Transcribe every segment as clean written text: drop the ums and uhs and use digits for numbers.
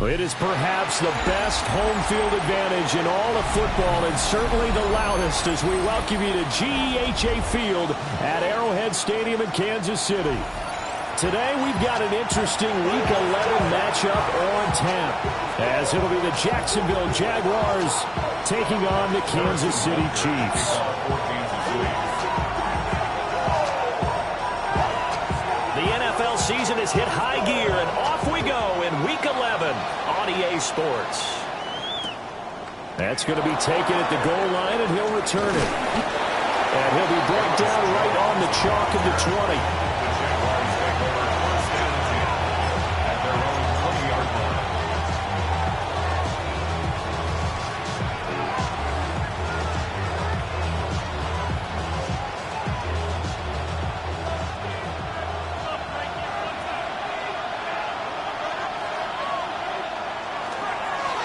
It is perhaps the best home field advantage in all of football, and certainly the loudest, as we welcome you to GEHA Field at Arrowhead Stadium in Kansas City. Today we've got an interesting Week 11 matchup on tap, as it'll be the Jacksonville Jaguars taking on the Kansas City Chiefs. The NFL season has hit high gear, and off we go in Week 11 on EA Sports. That's going to be taken at the goal line, and he'll return it. And he'll be brought down right on the chalk of the 20.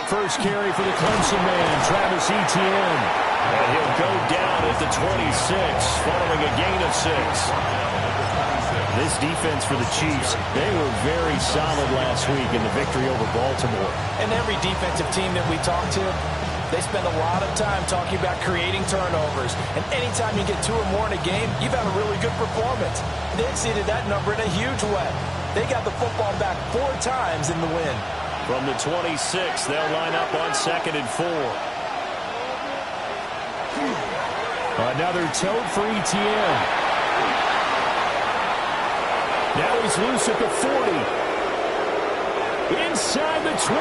First carry for the Clemson man, Travis Etienne. And he'll go down at the 26, following a gain of 6. This defense for the Chiefs, they were very solid last week in the victory over Baltimore. And every defensive team that we talk to, they spend a lot of time talking about creating turnovers. And anytime you get 2 or more in a game, you've had a really good performance. They exceeded that number in a huge way. They got the football back 4 times in the win. From the 26, they'll line up on 2nd and 4. Another tote for Etienne. Now he's loose at the 40. Inside the 20.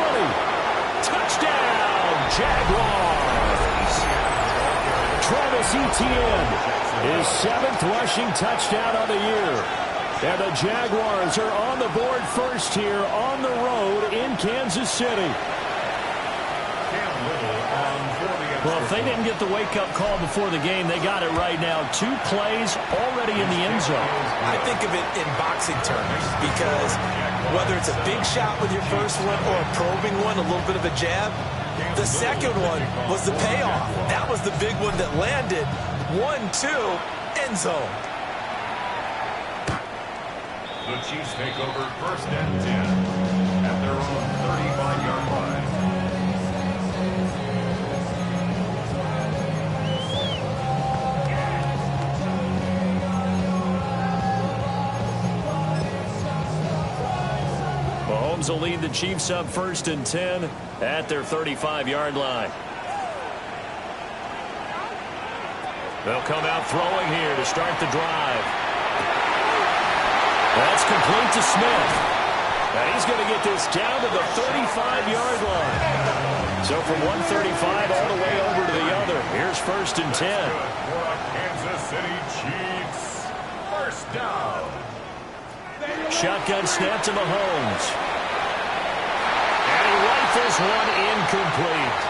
Touchdown, Jaguars. Travis Etienne, his 7th rushing touchdown of the year. And the Jaguars are on the board first here on the road in Kansas City. Well, if they didn't get the wake-up call before the game, they got it right now. 2 plays already in the end zone. I think of it in boxing terms because whether it's a big shot with your first one or a probing one, a little bit of a jab, the second one was the payoff. That was the big one that landed. 1-2, end zone. The Chiefs take over 1st and 10 at their own 35-yard line. Mahomes will lead the Chiefs up 1st and 10 at their 35-yard line. They'll come out throwing here to start the drive. That's complete to Smith. And he's going to get this down to the 35-yard line. So from 135 all the way over to the other. Here's 1st and 10. For a Kansas City Chiefs. 1st down. Shotgun snap to Mahomes. And he rifles one incomplete.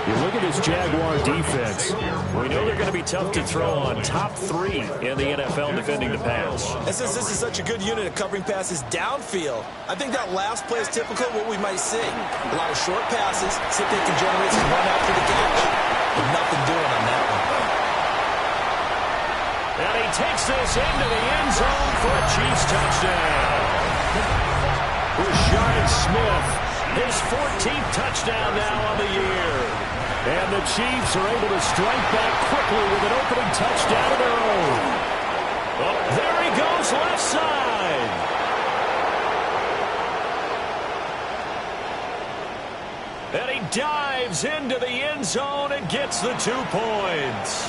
You look at this Jaguar defense. We know they're going to be tough to throw on. Top 3 in the NFL defending the pass. And since this is such a good unit of covering passes downfield, I think that last play is typical of what we might see. A lot of short passes, see if they can generate some run after the catch. But nothing doing on that one. And he takes this into the end zone for a Chiefs touchdown. Rashard Smith, his 14th touchdown now on the year. And the Chiefs are able to strike back quickly with an opening touchdown of their own. Oh, there he goes left side. And he dives into the end zone and gets the 2 points.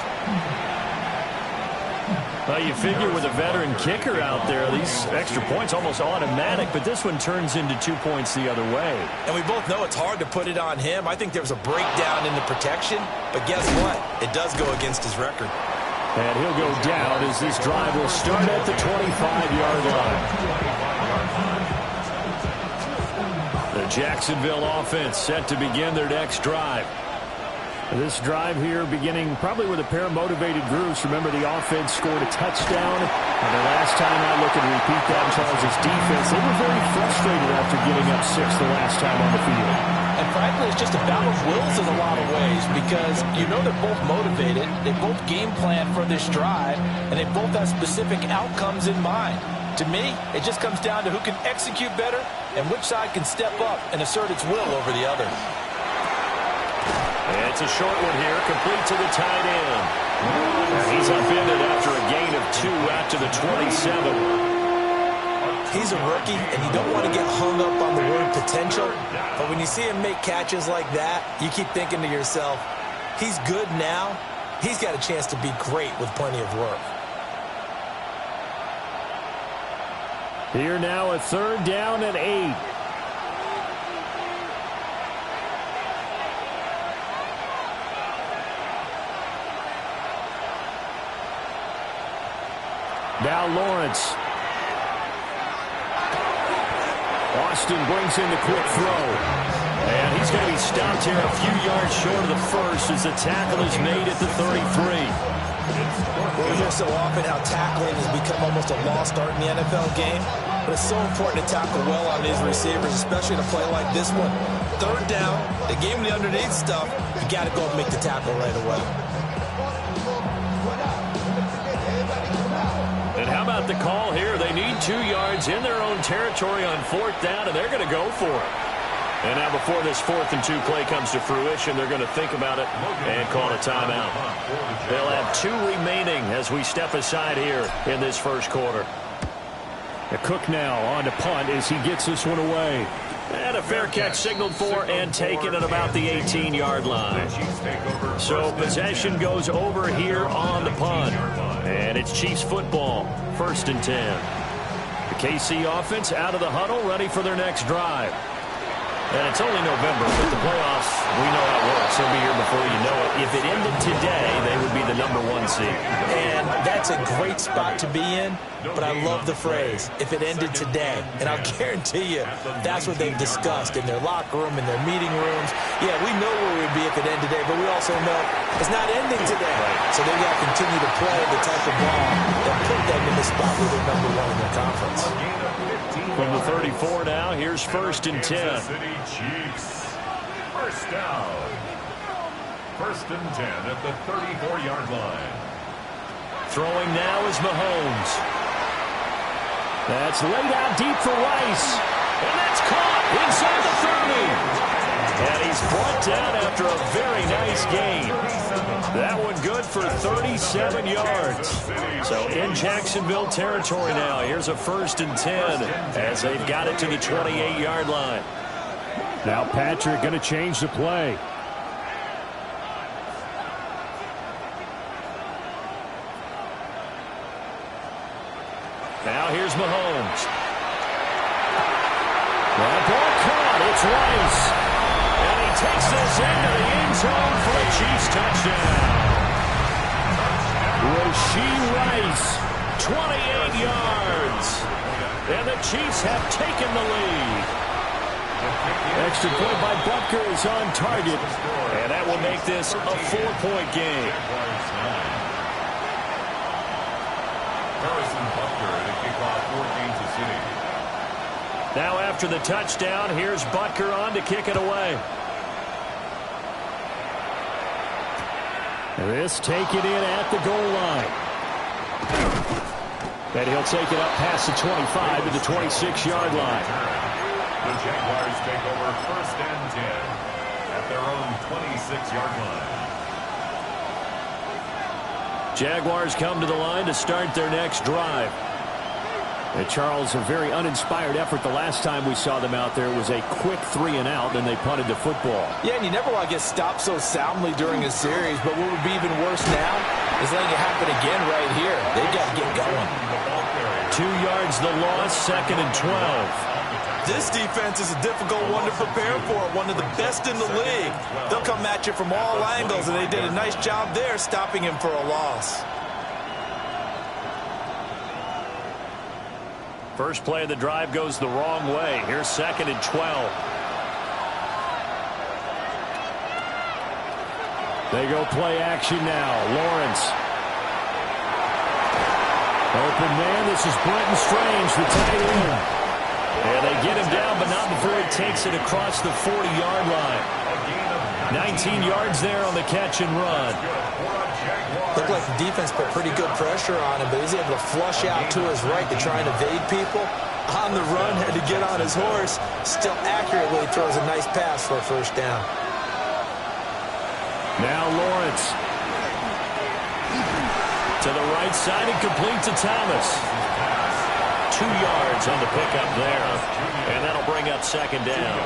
Well, you figure with a veteran kicker out there, these extra points almost automatic, but this one turns into 2 points the other way. And we both know it's hard to put it on him. I think there was a breakdown in the protection, but guess what? It does go against his record. And he'll go down as this drive will start at the 25-yard line. The Jacksonville offense set to begin their next drive. This drive here beginning probably with a pair of motivated groups. Remember, the offense scored a touchdown. And the last time I look and repeat that, Charles' defense, they were very frustrated after getting up 6 the last time on the field. And frankly, it's just a battle of wills in a lot of ways because you know they're both motivated. They both game plan for this drive, and they both have specific outcomes in mind. To me, it just comes down to who can execute better and which side can step up and assert its will over the other. And it's a short one here, complete to the tight end. And he's upended after a gain of 2 out to the 27. He's a rookie, and you don't want to get hung up on the word potential. But when you see him make catches like that, you keep thinking to yourself, he's good now. He's got a chance to be great with plenty of work. Here now a 3rd down and 8. Now Lawrence. Austin brings in the quick throw. And he's going to be stopped here a few yards short of the first as the tackle is made at the 33. Well, we hear so often how tackling has become almost a lost art in the NFL game. But it's so important to tackle well on these receivers, especially in a play like this one. 3rd down, the game of the underneath stuff, you got to go and make the tackle right away. And how about the call here? They need 2 yards in their own territory on 4th down, and they're going to go for it. And now before this 4th and 2 play comes to fruition, they're going to think about it and call a timeout. They'll have 2 remaining as we step aside here in this first quarter. The Cook now on to punt as he gets this one away. And a fair catch signaled for and taken at about the 18-yard line. So possession goes over here on the punt. And it's Chiefs football, 1st and 10. The KC offense out of the huddle, ready for their next drive. And it's only November, but the playoffs, we know how it works. They'll be here before you know it. If it ended today, they would be the #1 seed. And that's a great spot to be in, but I love the phrase, if it ended today. And I'll guarantee you that's what they've discussed in their locker room, in their meeting rooms. Yeah, we know where we'd be if it ended today, but we also know it's not ending today. So they've got to continue to play the type of ball that put them in the spot where they're #1 in their conference. From the 34 now, here's 1st and 10. Chiefs. 1st down. 1st and 10 at the 34-yard line. Throwing now is Mahomes. That's laid out deep for Rice. And that's caught inside the 30. And he's brought down after a very nice gain. That one good for 37 yards. So in Jacksonville territory now. Here's a 1st and 10 as they've got it to the 28-yard line. Now Patrick going to change the play. Now here's Mahomes. That ball caught. It's Rice. And he takes this into the end zone for a Chiefs touchdown. Rashee Rice, 28 yards. And the Chiefs have taken the lead. Extra point by Butker is on target. And that will make this a 4-point game. Now after the touchdown, here's Butker on to kick it away. This taken in at the goal line. And he'll take it up past the 25 to the 26-yard line. The Jaguars take over 1st and 10 at their own 26-yard line. Jaguars come to the line to start their next drive. And Charles, a very uninspired effort the last time we saw them out there. It was a quick 3-and-out, then they punted the football. Yeah, and you never want to get stopped so soundly during a series, but what would be even worse now is letting it happen again right here. They've got to get going. 2 yards the loss, 2nd and 12. This defense is a difficult one to prepare for, one of the best in the league. They'll come at you from all angles, and they did a nice job there stopping him for a loss. First play of the drive goes the wrong way. Here's 2nd and 12. They go play action now. Lawrence. Open man. This is Brenton Strange, the tight end. And they get him down, but not before he takes it across the 40-yard line. 19 yards there on the catch and run. Looked like the defense put pretty good pressure on him, but he's able to flush out to his right to try and evade people. On the run, had to get on his horse. Still accurately throws a nice pass for a first down. Now Lawrence. To the right side and complete to Thomas. 2 yards on the pickup there. And that'll bring up 2nd down.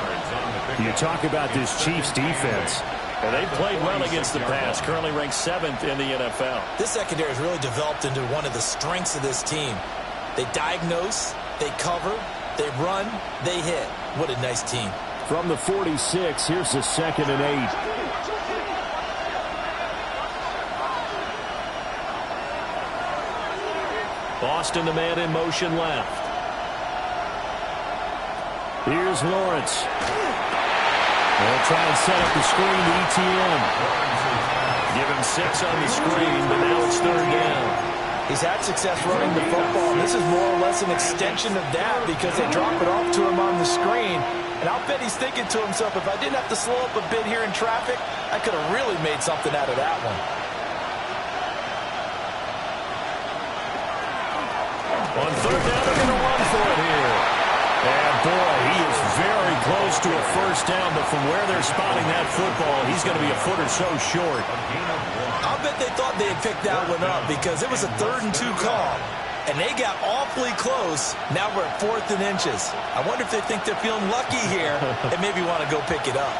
You talk about this Chiefs defense. And they've played well against the pass, currently ranked 7th in the NFL. This secondary has really developed into one of the strengths of this team. They diagnose, they cover, they run, they hit. What a nice team. From the 46, here's the 2nd and 8. Boston, the man in motion left. Here's Lawrence. They'll try and set up the screen to ETN. Give him 6 on the screen, but now it's 3rd down. He's had success running the football. This is more or less an extension of that because they drop it off to him on the screen. And I'll bet he's thinking to himself, if I didn't have to slow up a bit here in traffic, I could have really made something out of that one. On 3rd down, they're going to run for it here. And boy, he is very close to a first down, but from where they're spotting that football, he's going to be a foot or so short. I'll bet they thought they had picked that one up because it was a 3rd and 2 call. And they got awfully close. Now we're at 4th and inches. I wonder if they think they're feeling lucky here and maybe want to go pick it up.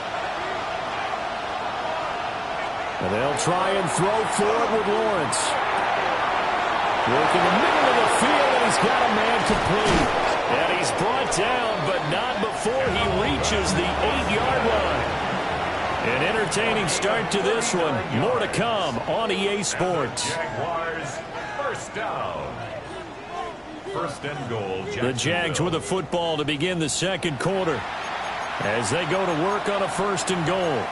And they'll try and throw for it with Lawrence. Working the middle of the field, and he's got a man complete. And he's brought down, but not before he reaches the 8-yard line. An entertaining start to this one. More to come on EA Sports. Jaguars, first down. 1st and goal. The Jags with a football to begin the 2nd quarter as they go to work on a 1st and goal.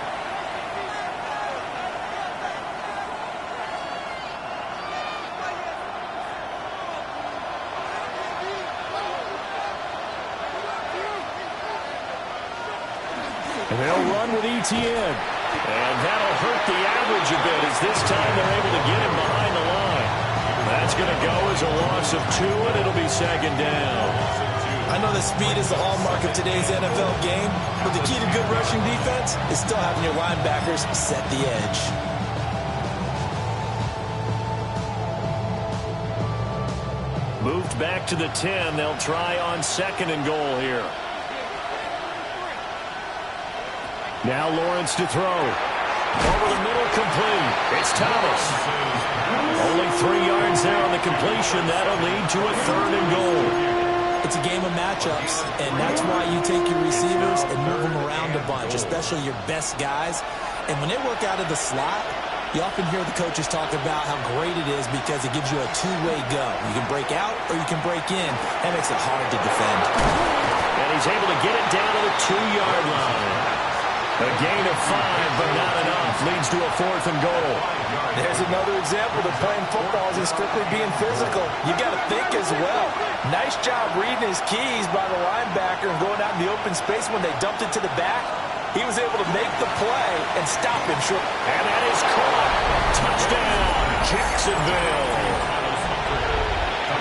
And they'll run with ETN. And that'll hurt the average a bit as this time they're able to get him behind the line. That's going to go as a loss of 2, and it'll be 2nd down. I know that speed is the hallmark of today's NFL game, but the key to good rushing defense is still having your linebackers set the edge. Moved back to the 10. They'll try on 2nd and goal here. Now Lawrence to throw. Over the middle, complete. It's Thomas. Only 3 yards there on the completion. That'll lead to a 3rd and goal. It's a game of matchups, and that's why you take your receivers and move them around a bunch, especially your best guys. And when they work out of the slot, you often hear the coaches talk about how great it is because it gives you a two-way go. You can break out or you can break in. That makes it hard to defend. And he's able to get it down to the 2-yard line. A gain of 5, but not enough. Leads to a 4th and goal. There's another example that playing football isn't strictly being physical. You got to think as well. Nice job reading his keys by the linebacker and going out in the open space when they dumped it to the back. He was able to make the play and stop him short. And that is caught. Touchdown, Jacksonville.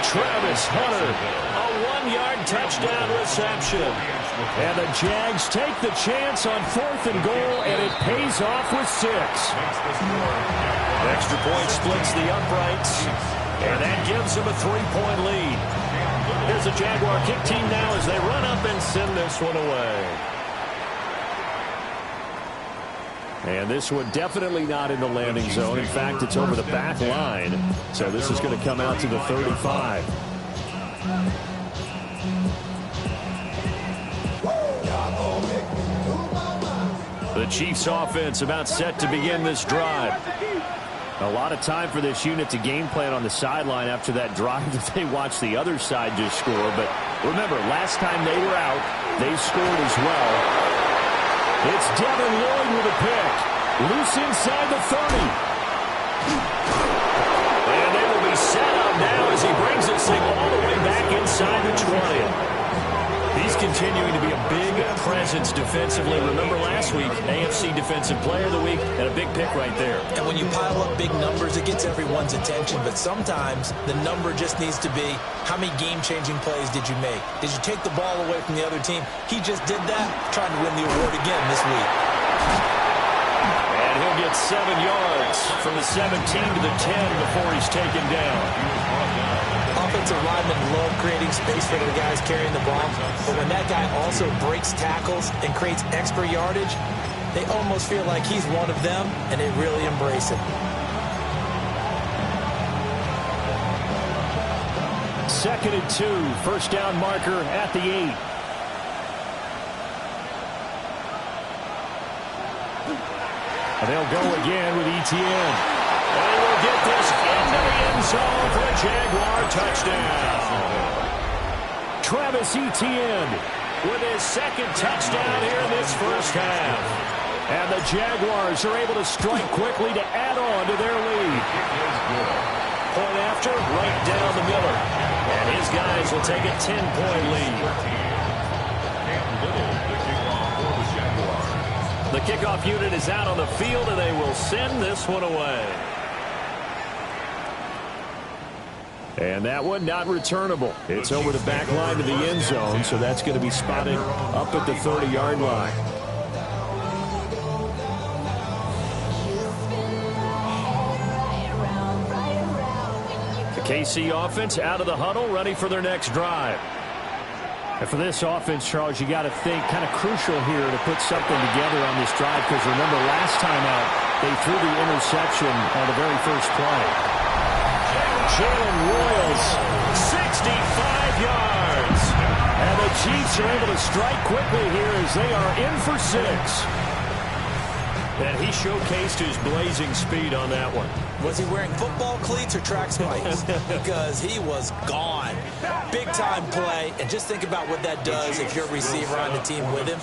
Travis Hunter, a 1-yard touchdown reception. And the Jags take the chance on 4th and goal, and it pays off with 6. Extra point splits the uprights, and that gives them a 3-point lead. Here's the Jaguar kick team now as they run up and send this one away. And this one definitely not in the landing zone. In fact, it's over the back line. So this is going to come out to the 35. The Chiefs offense about set to begin this drive. A lot of time for this unit to game plan on the sideline after that drive that they watched the other side just score. But remember, last time they were out, they scored as well. It's Devin Lloyd with a pick. Loose inside the 30. And they will be set up now as he brings this thing all the way back inside the 20. He's continuing to be a big presence defensively. Remember last week, AFC Defensive Player of the Week, and a big pick right there. And when you pile up big numbers, it gets everyone's attention. But sometimes the number just needs to be, how many game-changing plays did you make? Did you take the ball away from the other team? He just did that, trying to win the award again this week. And he'll get 7 yards from the 17 to the 10 before he's taken down. Offensive linemen love creating space for their guys carrying the ball, but when that guy also breaks tackles and creates extra yardage, they almost feel like he's one of them, and they really embrace it. Second and 2, first down marker at the 8. And they'll go again with Etienne. And we'll get this into the end zone for a Jaguar touchdown. Travis Etienne with his second touchdown here in this first half. And the Jaguars are able to strike quickly to add on to their lead. Point after, right down the middle. And his guys will take a 10-point lead. The kickoff unit is out on the field, and they will send this one away. And that one not returnable. It's over the back line to the end zone, so that's going to be spotted up at the 30-yard line. The KC offense out of the huddle, ready for their next drive. And for this offense, Charles, you got to think kind of crucial here to put something together on this drive, because remember last time out, they threw the interception on the very first play. Jalen Royals, 65 yards. And the Chiefs are able to strike quickly here as they are in for 6. And he showcased his blazing speed on that one. Was he wearing football cleats or track spikes? Because he was gone. Big-time play, and just think about what that does if you're a receiver on the team with him.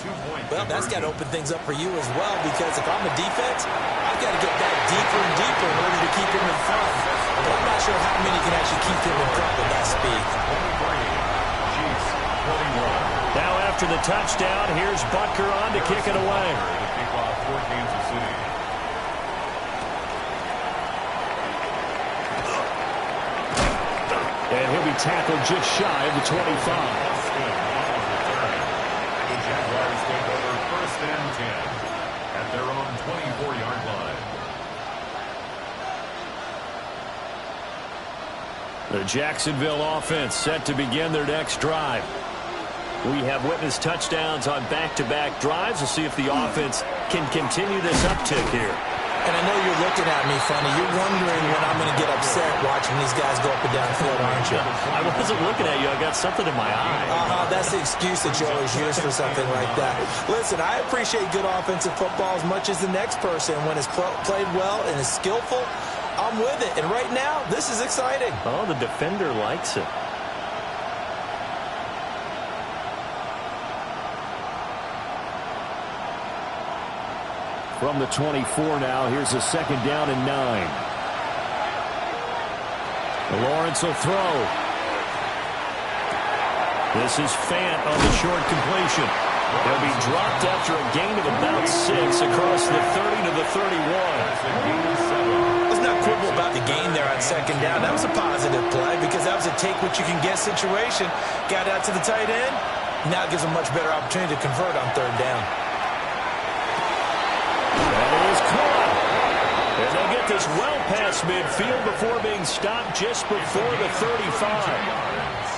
Well, that's got to open things up for you as well, because if I'm a defense, I've got to get back deeper and deeper in order to keep him in front. But I'm not sure how many can actually keep him in front with that speed. Now after the touchdown, here's Butker on to kick it away. And he'll be tackled just shy of the 25. The Jaguars take over first and 10 at their own 24-yard line. The Jacksonville offense set to begin their next drive. We have witnessed touchdowns on back-to-back drives. We'll see if the offense can continue this uptick here. And I know you're looking at me funny. You're wondering when I'm going to get upset watching these guys go up and down the field, aren't you? I wasn't looking at you. I got something in my eye. That's the excuse that you always use for something like that. Listen, I appreciate good offensive football as much as the next person. When it's played well and is skillful, I'm with it. And right now, this is exciting. Oh, the defender likes it. From the 24 now, here's a second down and 9. Lawrence will throw. This is Fant on the short completion. He'll be dropped after a gain of about 6 across the 30 to the 31. Let's not quibble about the gain there on second down. That was a positive play because that was a take-what-you-can-get situation. Got out to the tight end. Now gives a much better opportunity to convert on third down. And they'll get this well past midfield before being stopped just before the 35.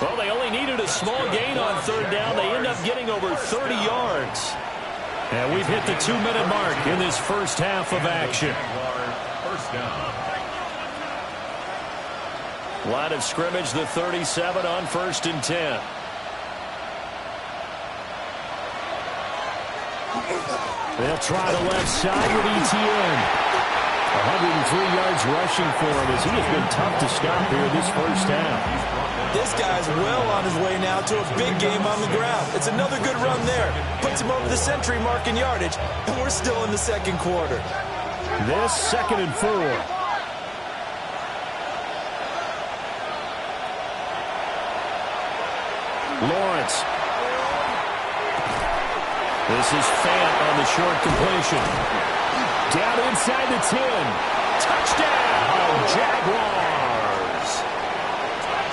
Well, they only needed a small gain on third down. They end up getting over 30 yards. And we've hit the 2-minute mark in this first half of action. First down. Line of scrimmage, the 37 on 1st and 10. They'll try the left side with ETN. 103 yards rushing for him as he has been tough to stop here this first half. This guy's well on his way now to a big game on the ground. It's another good run there. Puts him over the century mark in yardage, and we're still in the second quarter. This 2nd and 4. Lawrence. This is Fant on the short completion. Down inside the 10. Touchdown, Jaguars.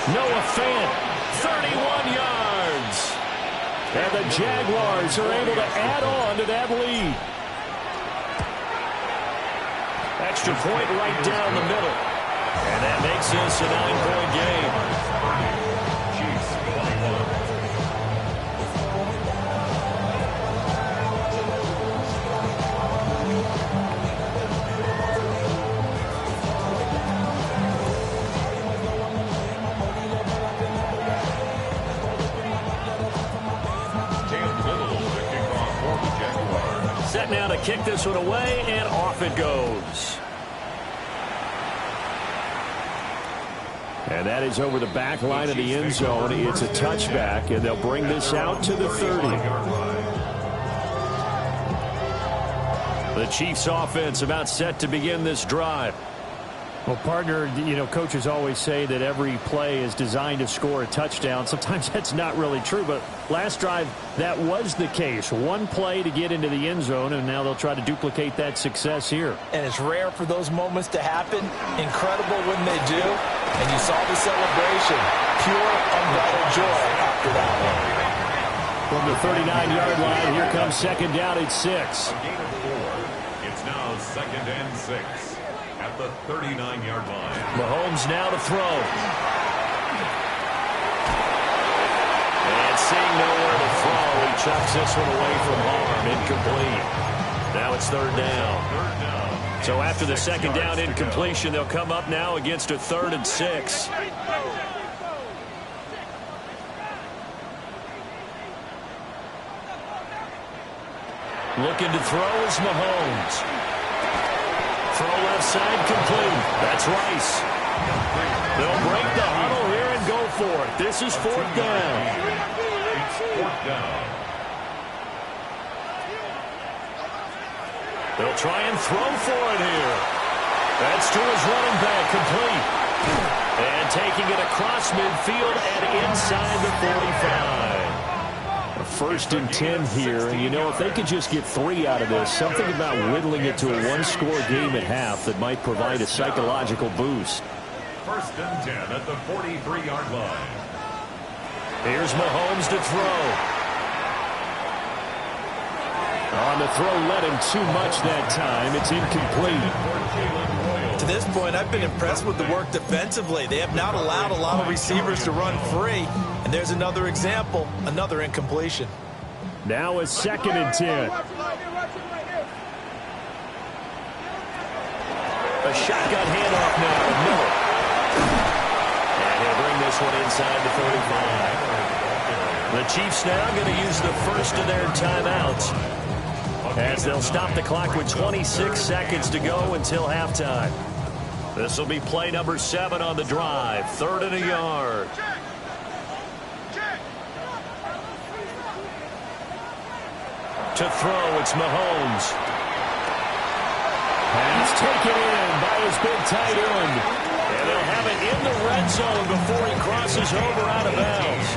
Noah Fant, 31 yards. And the Jaguars are able to add on to that lead. Extra point right down the middle. And that makes this a 9-point game. Set now to kick this one away, and off it goes. And that is over the back line of the end zone. It's a touchback, and they'll bring this out to the 30. The Chiefs offense about set to begin this drive. Well, partner, you know, coaches always say that every play is designed to score a touchdown. Sometimes that's not really true, but last drive, that was the case. One play to get into the end zone, and now they'll try to duplicate that success here. And it's rare for those moments to happen. Incredible when they do. And you saw the celebration. Pure, unbridled joy after that one. From the 39-yard line, here comes 2nd down at 6. A gain of 4. It's now 2nd and 6. At the 39-yard line. Mahomes now to throw. And seeing nowhere to throw, he chucks this one away from harm. Incomplete. Now it's 3rd down. So after the 2nd down incompletion, they'll come up now against a 3rd and 6. Looking to throw is Mahomes. Throw left side complete. That's Rice. They'll break the huddle here and go for it. This is 4th down. It's 4th down. They'll try and throw for it here. That's to his running back, complete. And taking it across midfield and inside the 45. 1st and 10 here, and you know, if they could just get 3 out of this, something about whittling it to a 1-score game at half that might provide a psychological boost. 1st and 10 at the 43-yard line. Here's Mahomes to throw. On the throw, let him too much that time. It's incomplete. To this point, I've been impressed with the work defensively. They have not allowed a lot of receivers to run free. And there's another example, another incompletion. Now a 2nd and 10. A shotgun handoff now. Miller. And he'll bring this one inside the 45. The Chiefs now going to use the first of their timeouts, as they'll stop the clock with 26 seconds to go until halftime. This will be play number 7 on the drive. 3rd and a yard. To throw, it's Mahomes. Pass taken in by his big tight end. And they'll have it in the red zone before he crosses over out of bounds.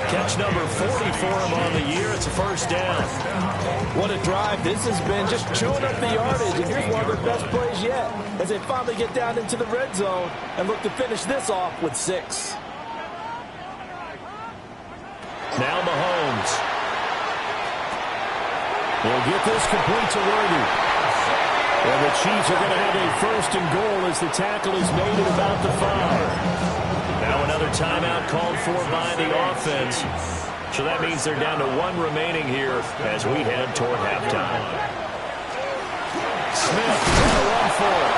Catch number 40 for him on the year. It's a 1st down. What a drive this has been, just chewing up the yardage. And here's one of their best plays yet, as they finally get down into the red zone and look to finish this off with 6. Now Mahomes. Will get this complete to Worthy. And the Chiefs are going to have a 1st and goal as the tackle is made at about the 5. Now another timeout called for by the offense. So that means they're down to 1 remaining here as we head toward halftime. Smith going to run for it.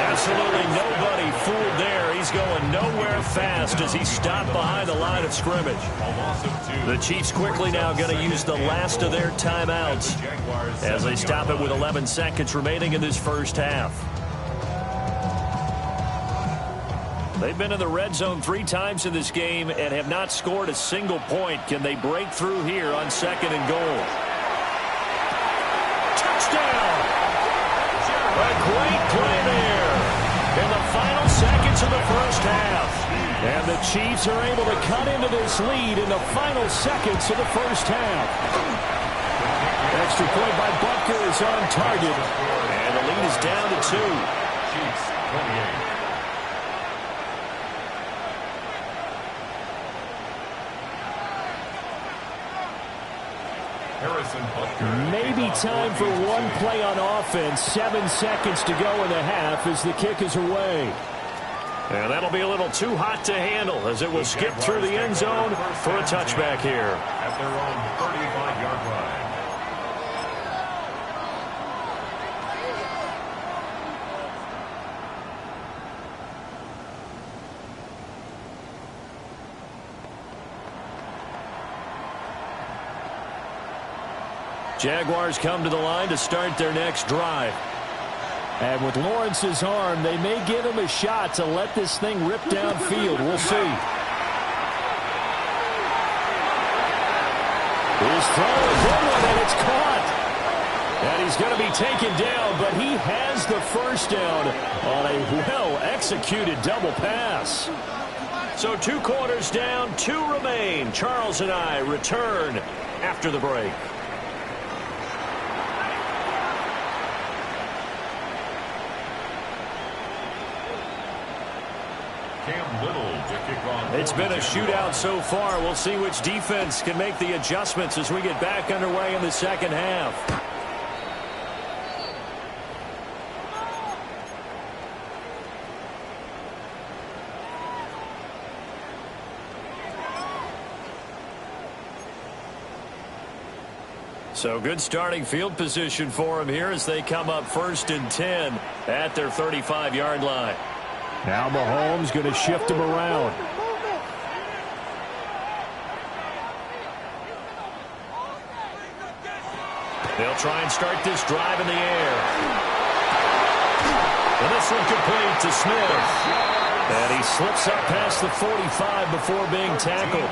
Absolutely nobody fooled there. He's going nowhere fast as he stopped behind the line of scrimmage. The Chiefs quickly now going to use the last of their timeouts as they stop it with 11 seconds remaining in this first half. They've been in the red zone 3 times in this game and have not scored a single point. Can they break through here on 2nd and goal? Touchdown! A great play there in the final seconds of the first half. And the Chiefs are able to cut into this lead in the final seconds of the first half. Extra point by Butker is on target. And the lead is down to 2. Chiefs 28. Maybe time for one play on offense. 7 seconds to go in the half as the kick is away. And that'll be a little too hot to handle as it will skip through the end zone for a touchback here. At their own 35-yard line. Jaguars come to the line to start their next drive. And with Lawrence's arm, they may give him a shot to let this thing rip downfield. We'll see. His throw is in one, and it's caught. And he's going to be taken down, but he has the first down on a well-executed double pass. So 2 quarters down, 2 remain. Charles and I return after the break. It's been a shootout so far. We'll see which defense can make the adjustments as we get back underway in the second half. So good starting field position for them here as they come up 1st and 10 at their 35-yard line. Now Mahomes going to shift him around. They'll try and start this drive in the air. And this one complete to Smith. And he slips up past the 45 before being tackled.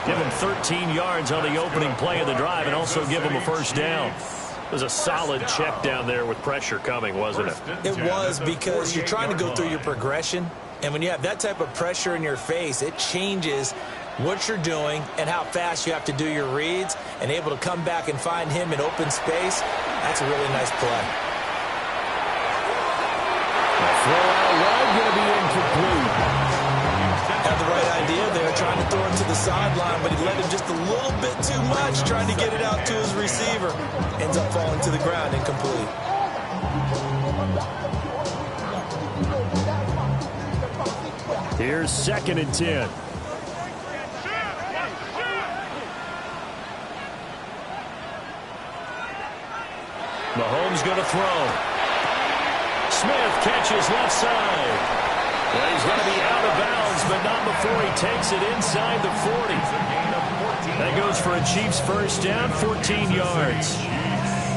Give him 13 yards on the opening play of the drive and also give him a first down. It was a solid check down there with pressure coming, wasn't it? It was, because you're trying to go through your progression. And when you have that type of pressure in your face, it changes what you're doing and how fast you have to do your reads, and able to come back and find him in open space. That's a really nice play. The throw out wide going to be incomplete. Had the right idea there, trying to throw it to the sideline, but he led him just a little bit too much, trying to get it out to his receiver. Ends up falling to the ground, incomplete. Here's 2nd and 10. Mahomes going to throw. Smith catches left side. Well, he's going to be out of bounds, but not before he takes it inside the 40. That goes for a Chiefs first down, 14 yards.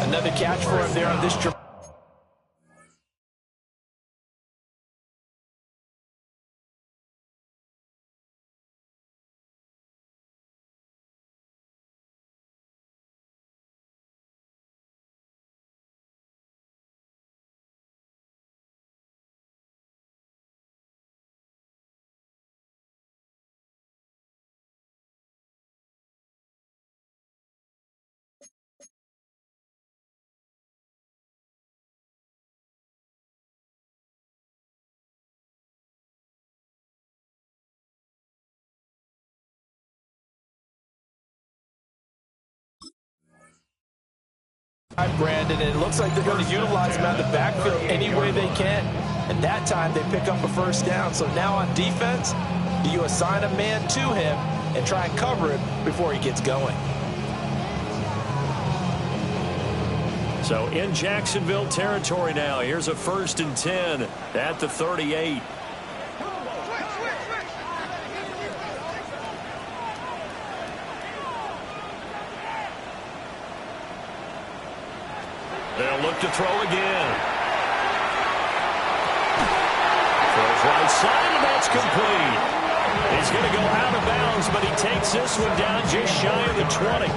Another catch for him there on this trip. Brandon, and it looks like they're going to utilize him out of the backfield any way they can. And that time they pick up a first down. So now on defense, Do you assign a man to him and try and cover it before he gets going? So in Jacksonville territory now, here's a 1st and 10 at the 38. They'll look to throw again. Throws right side, and that's complete. He's going to go out of bounds, but he takes this one down just shy of the 20.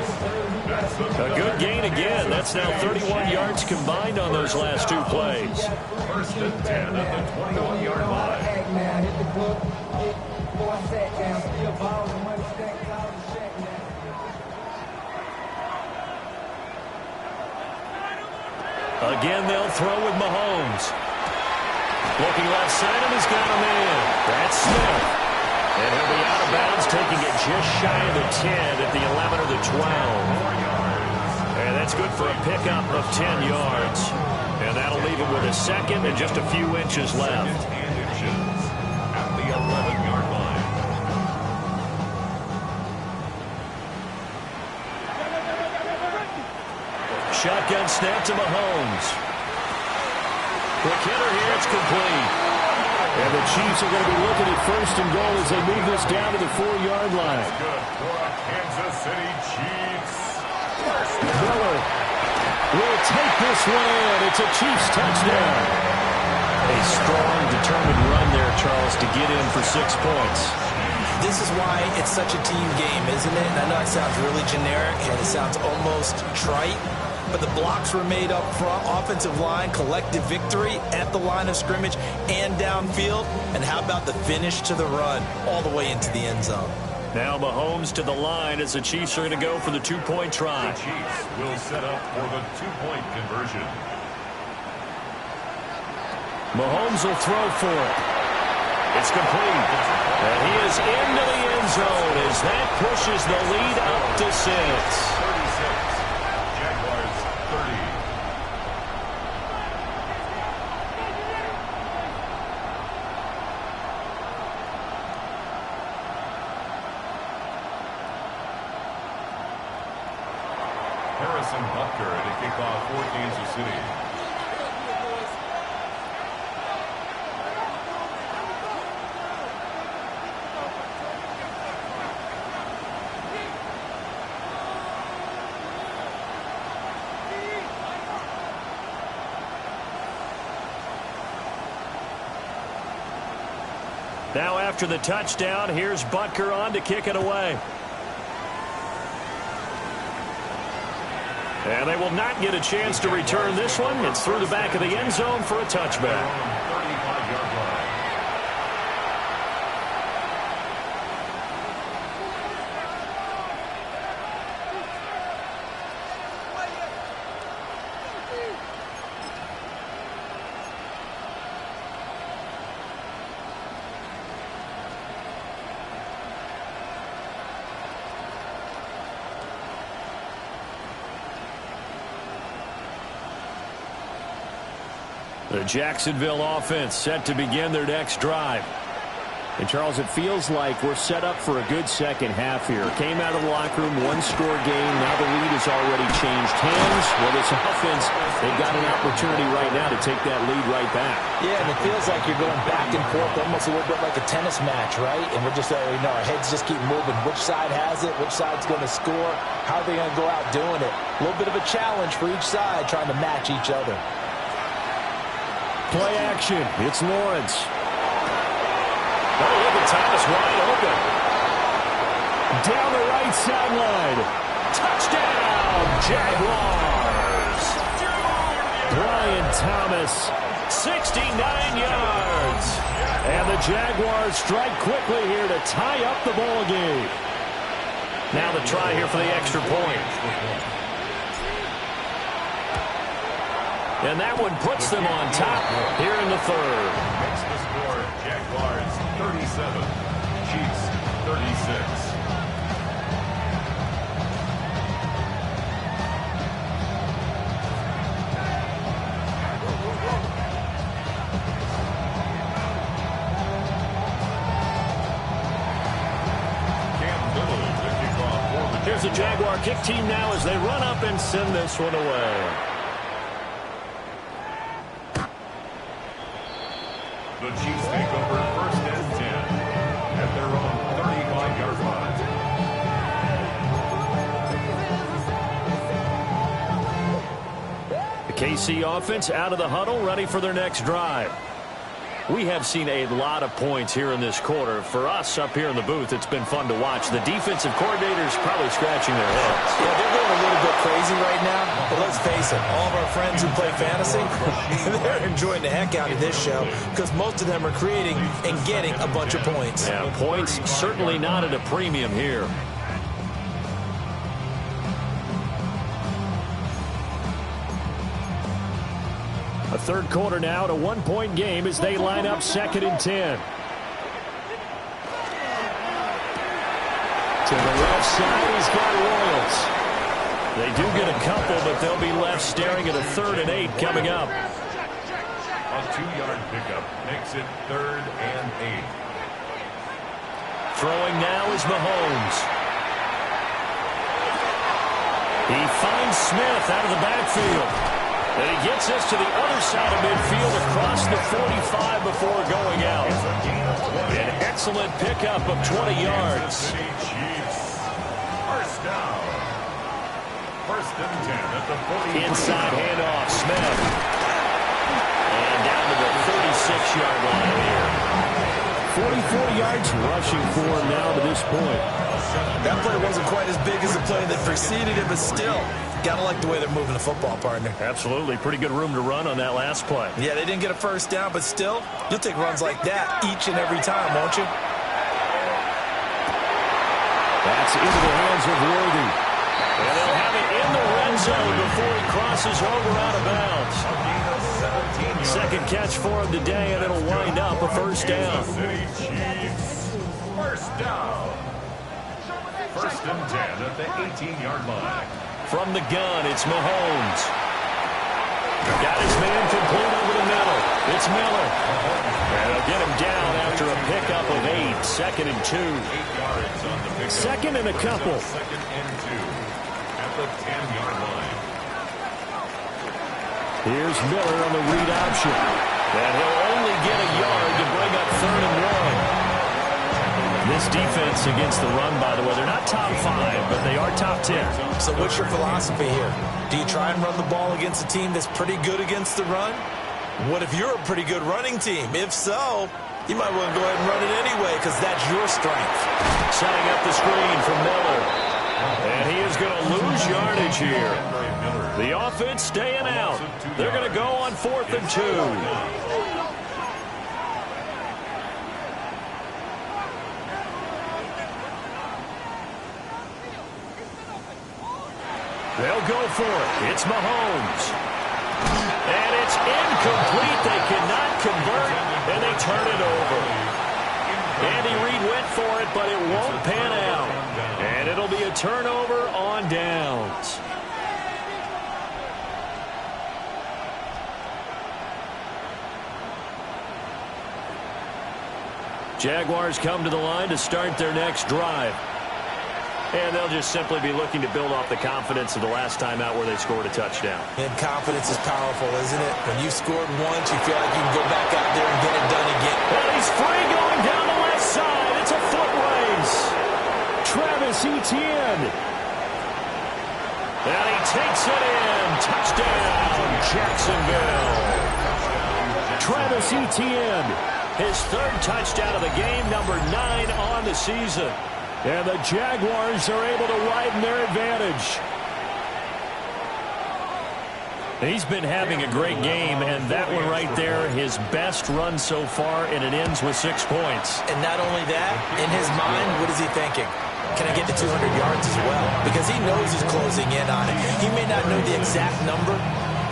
A good gain again. That's now 31 yards combined on those last 2 plays. 1st and 10 at the 21-yard line. Again, they'll throw with Mahomes. Looking left side, and he's got him in. That's Smith. And he'll be out of bounds, taking it just shy of the 10 at the 11 or the 12. And that's good for a pickup of 10 yards. And that'll leave him with a 2nd and just a few inches left. At the 11-yard line. Shotgun snap to Mahomes. Quick hitter here, it's complete. And the Chiefs are going to be looking at 1st and goal as they move this down to the 4-yard line. Good for Kansas City Chiefs. Miller will take this one in. It's a Chiefs touchdown. A strong, determined run there, Charles, to get in for 6 points. This is why it's such a team game, isn't it? And I know it sounds really generic and it sounds almost trite, but the blocks were made up front, offensive line, collective victory at the line of scrimmage and downfield. And how about the finish to the run all the way into the end zone? Now Mahomes to the line as the Chiefs are going to go for the 2-point try. The Chiefs will set up for the 2-point conversion. Mahomes will throw for it. It's complete. And he is into the end zone as that pushes the lead up to 6. 36. Jaguars 30. Harrison Butker to kick off for Kansas City. Now after the touchdown, here's Butker on to kick it away. And they will not get a chance to return this one. It's through the back of the end zone for a touchback. 35-yard line. The Jacksonville offense set to begin their next drive. And, Charles, it feels like we're set up for a good second half here. Came out of the locker room, one-score game. Now the lead has already changed hands. Well, this offense, they've got an opportunity right now to take that lead right back. Yeah, and it feels like you're going back and forth almost a little bit like a tennis match, right? And we're just, our heads just keep moving. Which side has it? Which side's going to score? How are they going to go out doing it? A little bit of a challenge for each side trying to match each other. Play action. It's Lawrence. Oh, look at Thomas wide open. Down the right sideline. Touchdown, Jaguars. Brian Thomas. 69 yards. And the Jaguars strike quickly here to tie up the ball game. Now the try here for the extra point. And that one puts them on top here in the third. Makes the score Jaguars 37, Chiefs 36. Here's the Jaguar kick team now as they run up and send this one away. The Chiefs take over first and 10 at their own 35-yard line. The KC offense out of the huddle, ready for their next drive. We have seen a lot of points here in this quarter. For us up here in the booth, it's been fun to watch. The defensive coordinators probably scratching their heads. Yeah, they're going a little bit crazy right now. But let's face it, all of our friends who play fantasy, they're enjoying the heck out of this show because most of them are creating and getting a bunch of points. Yeah, points certainly not at a premium here. A third quarter now at a one-point game as they line up 2nd and 10. To the left side, he's got Royals. They do get a couple, but they'll be left staring at a 3rd and 8 coming up. A 2-yard pickup makes it 3rd and 8. Throwing now is Mahomes. He finds Smith out of the backfield. And he gets us to the other side of midfield across the 45 before going out. An excellent pickup of 20 yards. First down. 1st and 10 at the 40. Inside handoff, Smith. And down to the 36-yard line here. 44 yards rushing for him now to this point. That play wasn't quite as big as the play that preceded it, but still, gotta like the way they're moving the football, partner. Absolutely. Pretty good room to run on that last play. Yeah, they didn't get a first down, but still, you'll take runs like that each and every time, won't you? That's into the hands of Worthy. And they'll have it in the red zone before he crosses over out of bounds. Second catch for him today, and it'll wind up a first down. First down. 1st and 10 at the 18-yard line. From the gun, it's Mahomes. Got his man complete over the middle. It's Miller. And they'll get him down after a pickup of 8. 2nd and 2. 8 yards on the pickup. 2nd and a couple. 2nd and 2 at the 10-yard line. Here's Miller on the read option. And he'll only get a yard to bring up 3rd and 1. This defense against the run, by the way, they're not top 5, but they are top 10. So what's your philosophy here? Do you try and run the ball against a team that's pretty good against the run? What if you're a pretty good running team? If so, you might want to go ahead and run it anyway because that's your strength. Setting up the screen for Miller. And he is going to lose yardage here. The offense staying out. They're going to go on 4th and 2. They'll go for it. It's Mahomes. And it's incomplete. They cannot convert, and they turn it over. Andy Reid went for it, but it won't pan out. And it'll be a turnover on downs. Jaguars come to the line to start their next drive. And they'll just simply be looking to build off the confidence of the last time out where they scored a touchdown. And confidence is powerful, isn't it? When you scored once, you feel like you can go back out there and get it done again. And he's free going down the left side. It's a foot race. Travis Etienne. And he takes it in. Touchdown, Jacksonville. Travis Etienne, his 3rd touchdown of the game, number 9 on the season. And the Jaguars are able to widen their advantage. He's been having a great game, and that one right there, his best run so far, and it ends with 6 points. And not only that, in his mind, what is he thinking? Can I get to 200 yards as well? Because he knows he's closing in on it. He may not know the exact number,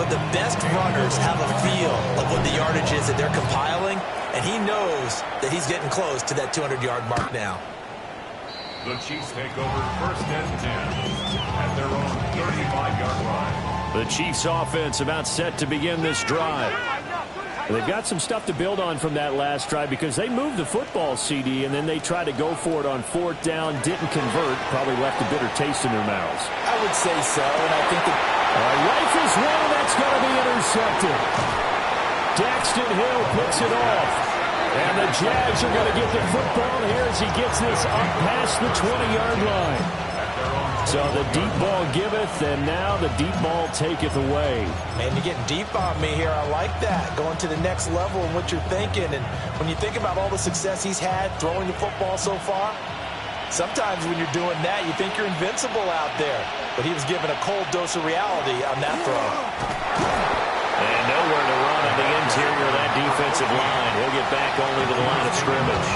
but the best runners have a feel of what the yardage is that they're compiling, and he knows that he's getting close to that 200-yard mark now. The Chiefs take over 1st and 10 at their own 35-yard line. The Chiefs offense about set to begin this drive. They've got some stuff to build on from that last drive because they moved the football, CD, and then they tried to go for it on 4th down, didn't convert, probably left a bitter taste in their mouths. I would say so, and I think that rifles one, that's going to be intercepted. Daxton Hill picks it off. And the Jags are going to get the football here as he gets this up past the 20-yard line. So the deep ball giveth, and now the deep ball taketh away. Man, you're getting deep on me here. I like that, going to the next level and what you're thinking. And when you think about all the success he's had throwing the football so far, sometimes when you're doing that, you think you're invincible out there. But he was given a cold dose of reality on that throw. And nowhere to run on the interior of that defensive line. He'll get back only to the line of scrimmage.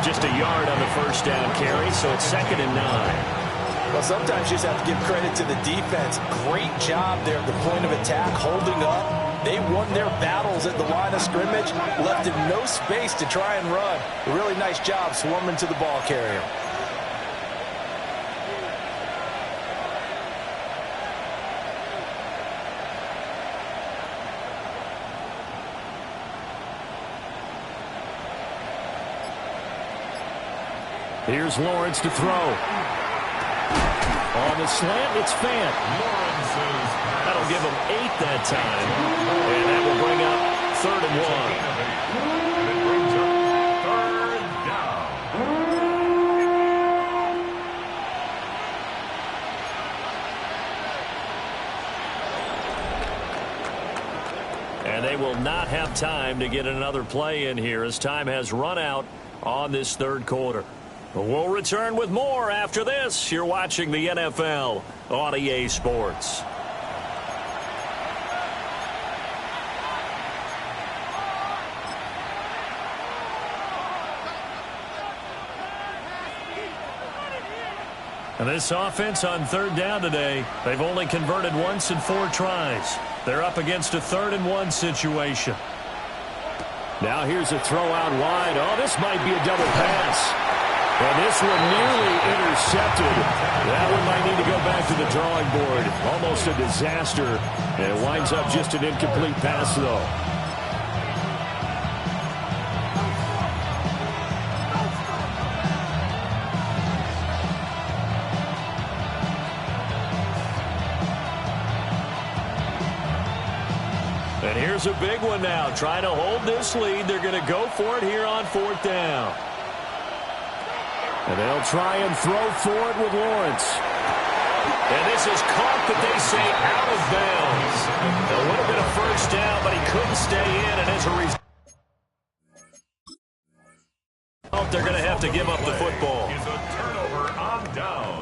Just a yard on the first down carry, so it's 2nd and 9. Well, sometimes you just have to give credit to the defense. Great job there at the point of attack, holding up. They won their battles at the line of scrimmage, left him no space to try and run. A really nice job swarming to the ball carrier. Here's Lawrence to throw. On the slant, it's Fant. That'll give him 8 that time. And that will bring up 3rd and 1. And they will not have time to get another play in here as time has run out on this 3rd quarter. We'll return with more after this. You're watching the NFL on EA Sports. And this offense on 3rd down today, they've only converted once in 4 tries. They're up against a 3rd and 1 situation. Now here's a throw out wide. Oh, this might be a double pass. And this one nearly intercepted. That one might need to go back to the drawing board. Almost a disaster. And it winds up just an incomplete pass, though. And here's a big one now. Trying to hold this lead. They're going to go for it here on 4th down. And they'll try and throw for it with Lawrence. And this is caught, but they say out of bounds. It would have been a 1st down, but he couldn't stay in, and as a result, they're going to have to give up the football. Is a turnover on downs.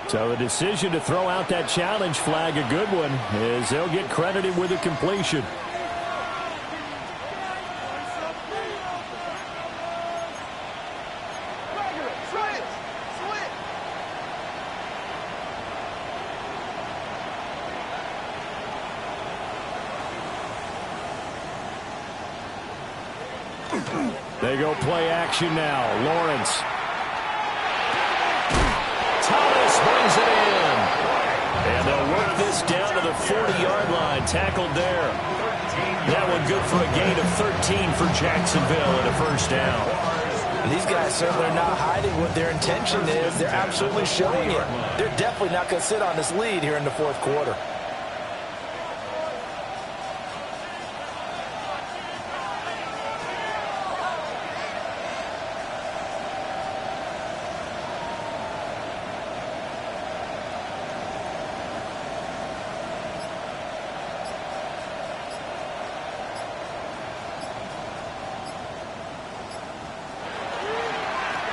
So the decision to throw out that challenge flag, a good one, as they'll get credited with a completion. They go play action now. Lawrence. Brings it in. And they'll work this down to the 40-yard line. Tackled there. That one good for a gain of 13 for Jacksonville and a 1st down. And these guys certainly are not hiding what their intention is. They're absolutely showing it. They're definitely not going to sit on this lead here in the 4th quarter.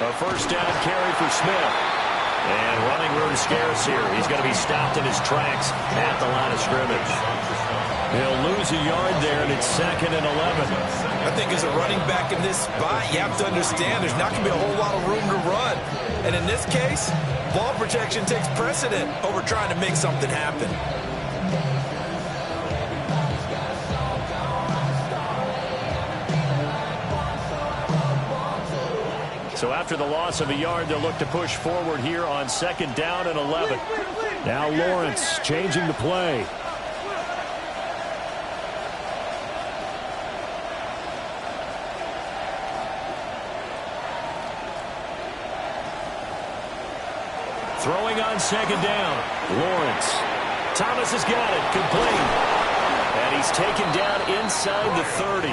A 1st down carry for Smith. And running room scarce here. He's going to be stopped in his tracks at the line of scrimmage. He'll lose a yard there, and it's 2nd and 11. I think as a running back in this spot, you have to understand there's not going to be a whole lot of room to run. And in this case, ball protection takes precedent over trying to make something happen. So after the loss of a yard, they'll look to push forward here on 2nd down and 11. Now Lawrence changing the play. Throwing on 2nd down. Lawrence. Thomas has got it. Complete. And he's taken down inside the 30.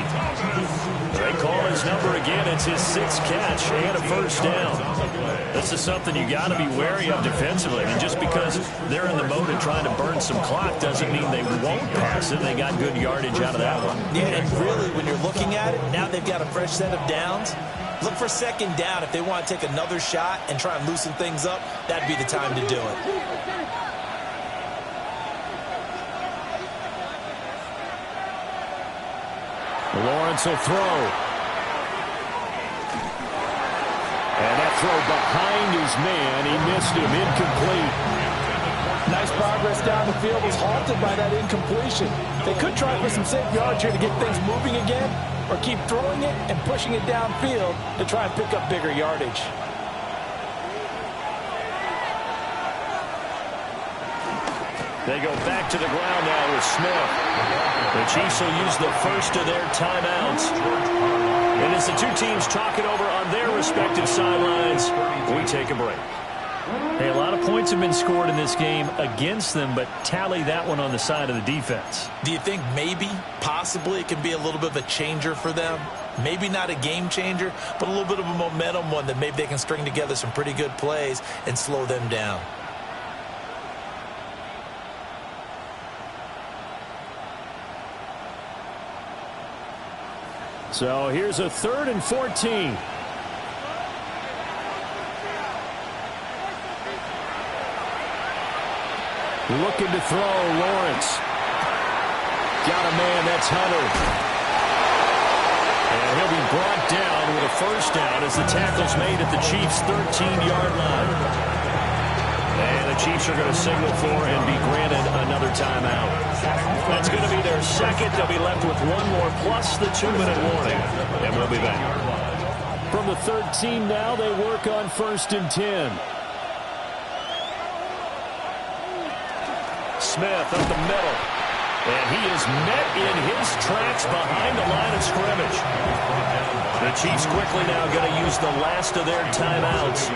They call his number again. It's his 6th catch and a 1st down. This is something you got to be wary of defensively. And just because they're in the mode of trying to burn some clock doesn't mean they won't pass it. They got good yardage out of that one. Yeah, and really, when you're looking at it, now they've got a fresh set of downs. Look for 2nd down. If they want to take another shot and try and loosen things up, that'd be the time to do it. Lawrence will throw. And that throw behind his man. He missed him. Incomplete. Nice progress down the field was halted by that incompletion. They could try for some safe yards here to get things moving again, or keep throwing it and pushing it downfield to try and pick up bigger yardage. They go back to the ground now with Smith. The Chiefs will use the first of their timeouts. And as the two teams talk it over on their respective sidelines, we take a break. Hey, a lot of points have been scored in this game against them, but tally that one on the side of the defense. Do you think maybe, possibly, it can be a little bit of a changer for them? Maybe not a game changer, but a little bit of a momentum one that maybe they can string together some pretty good plays and slow them down. So here's a 3rd and 14. Looking to throw, Lawrence. Got a man, that's Hunter. And he'll be brought down with a 1st down as the tackle's made at the Chiefs' 13-yard line. And the Chiefs are going to signal for and be granted another timeout. That's going to be their 2nd. They'll be left with 1 more plus the 2-minute warning. And we'll be back. From the 13 now, they work on 1st and 10. Smith up the middle. And he is met in his tracks behind the line of scrimmage. The Chiefs quickly now going to use the last of their timeouts.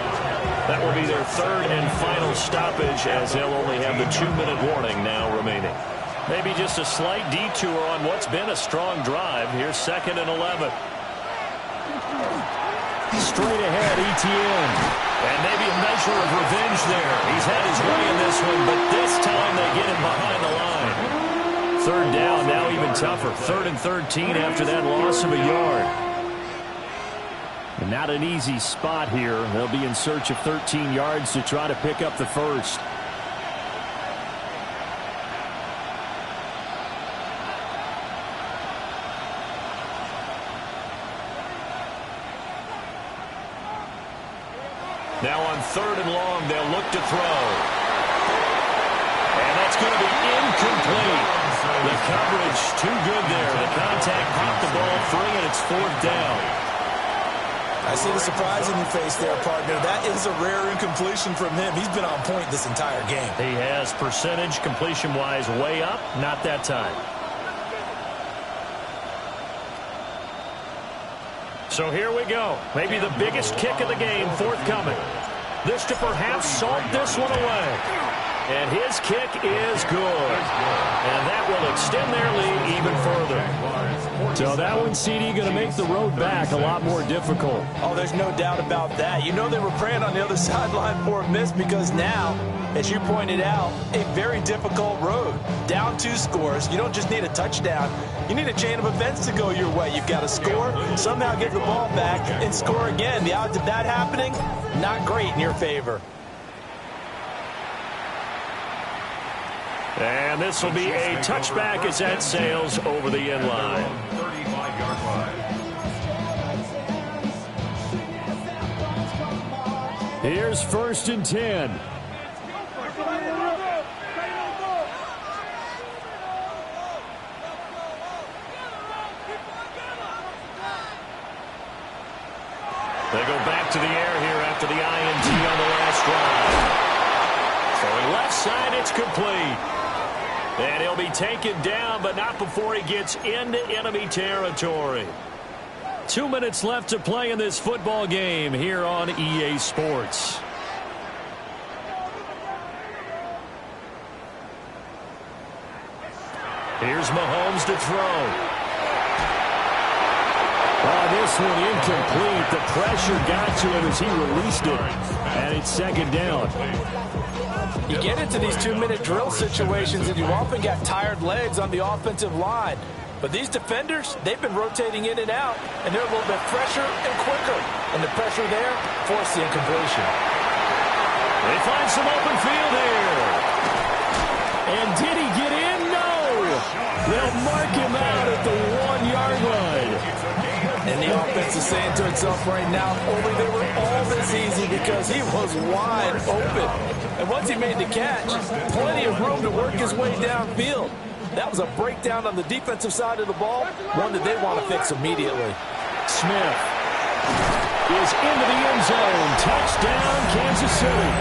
That will be their 3rd and final stoppage, as they'll only have the 2-minute warning now remaining. Maybe just a slight detour on what's been a strong drive. Here's 2nd and 11. Straight ahead, Etienne. And maybe a measure of revenge there. He's had his way in this one, but this time they get him behind the line. 3rd down, now even tougher. 3rd and 13 after that loss of a yard. And not an easy spot here. They'll be in search of 13 yards to try to pick up the 1st. Now on 3rd and long, they'll look to throw. And that's going to be incomplete. The coverage too good there. The contact popped the ball free, and it's 4th down. I see the surprise in your face there, partner. That is a rare incompletion from him. He's been on point this entire game. He has percentage completion-wise way up. Not that time. So here we go. Maybe the biggest kick of the game forthcoming. This to perhaps salt this one away. And his kick is good. And that will extend their lead even further. So that one, CD, going to make the road back a lot more difficult. Oh, there's no doubt about that. You know they were praying on the other sideline for a miss because now, as you pointed out, a very difficult road. Down 2 scores. You don't just need a touchdown. You need a chain of events to go your way. You've got to score, somehow get the ball back, and score again. The odds of that happening, not great in your favor. And this will be a touchback as that sails over the end line. 35-yard line. Here's 1st and 10. They go back to the air here after the INT on the last drive. Throwing left side, it's complete. And he'll be taken down, but not before he gets into enemy territory. 2 minutes left to play in this football game here on EA Sports. Here's Mahomes to throw. Oh, this one incomplete. The pressure got to him as he released it. And it's second down. You get into these 2-minute drill situations, and you often got tired legs on the offensive line. But these defenders, they've been rotating in and out, and they're a little bit fresher and quicker. And the pressure there forced the incompletion. They find some open field here. And did he get in? No! They'll mark him out at the 1-yard line. And the offense is saying to itself right now, only they were all this easy because he was wide open. And once he made the catch, plenty of room to work his way downfield. That was a breakdown on the defensive side of the ball, one that they want to fix immediately. Smith is into the end zone. Touchdown, Kansas City.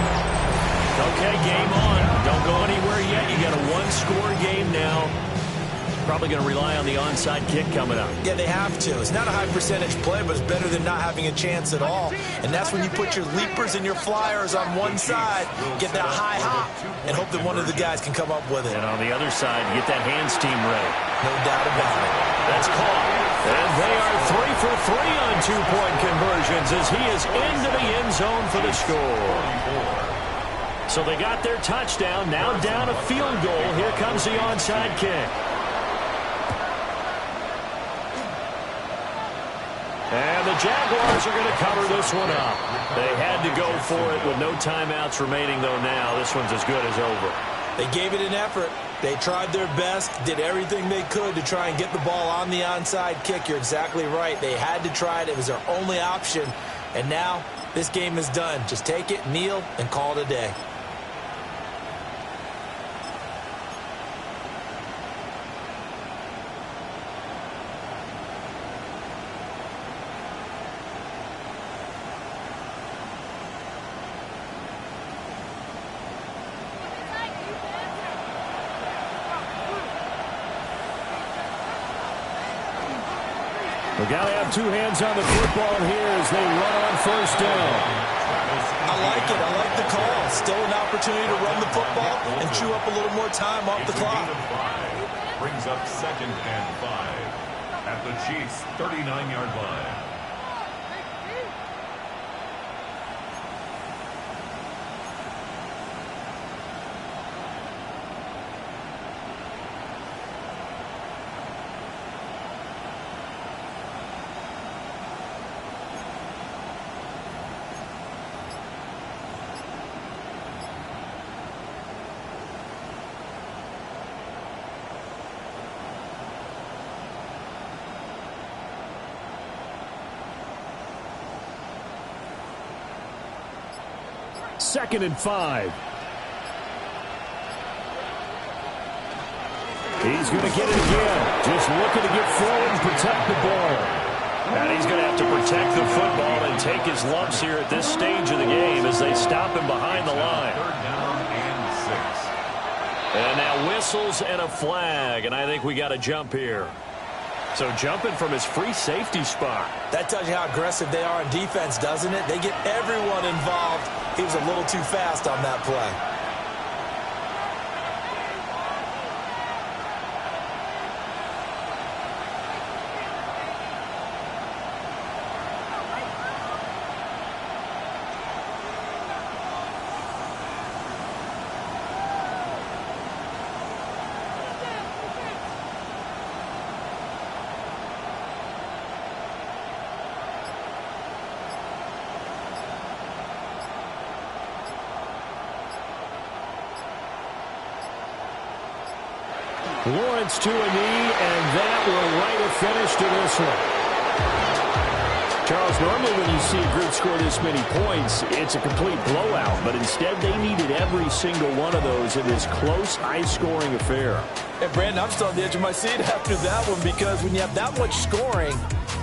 Okay, game on. Don't go anywhere yet. You got a one-score game now. Probably going to rely on the onside kick coming up. Yeah, they have to. It's not a high percentage play, but it's better than not having a chance at all. And that's when you put your leapers and your flyers on one side, get that high hop, and hope that one of the guys can come up with it. And on the other side, get that hands team ready. No doubt about it. That's caught. And they are 3 for 3 on two-point conversions as he is into the end zone for the score. So they got their touchdown, now down a field goal. Here comes the onside kick. And the Jaguars are going to cover this one up. They had to go for it with no timeouts remaining, though, now. This one's as good as over. They gave it an effort. They tried their best, did everything they could to try and get the ball on the onside kick. You're exactly right. They had to try it. It was their only option. And now this game is done. Just take it, kneel, and call it a day. We've got to have two hands on the football here as they run on first down. I like it. I like the call. Still an opportunity to run the football and chew up a little more time off the clock. Brings up 2nd and 5 at the Chiefs' 39-yard line. Second and 5. He's going to get it again. Just looking to get forward and protect the ball. And he's going to have to protect the football and take his lumps here at this stage of the game as they stop him behind the line. 3rd down and 6. And now whistles and a flag, and I think we got a jump here. So jumping from his free safety spot. That tells you how aggressive they are on defense, doesn't it? They get everyone involved. He was a little too fast on that play. Lawrence to a knee, and that will write a finish to this one. Charles, normally when you see a group score this many points, it's a complete blowout. But instead, they needed every single one of those in this close, high-scoring affair. And, Brandon, I'm still on the edge of my seat after that one because when you have that much scoring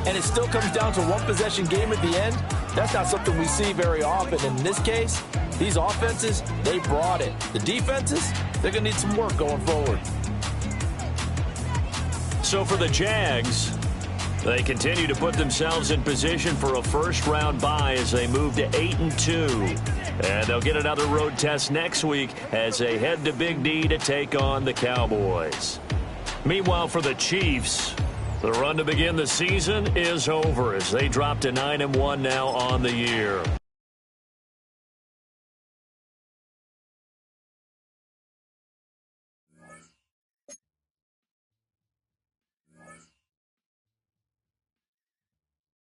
and it still comes down to one-possession game at the end, that's not something we see very often. In this case, these offenses, they brought it. The defenses, they're going to need some work going forward. So for the Jags, they continue to put themselves in position for a first-round bye as they move to 8-2. And they'll get another road test next week as they head to Big D to take on the Cowboys. Meanwhile, for the Chiefs, the run to begin the season is over as they drop to 9-1 now on the year.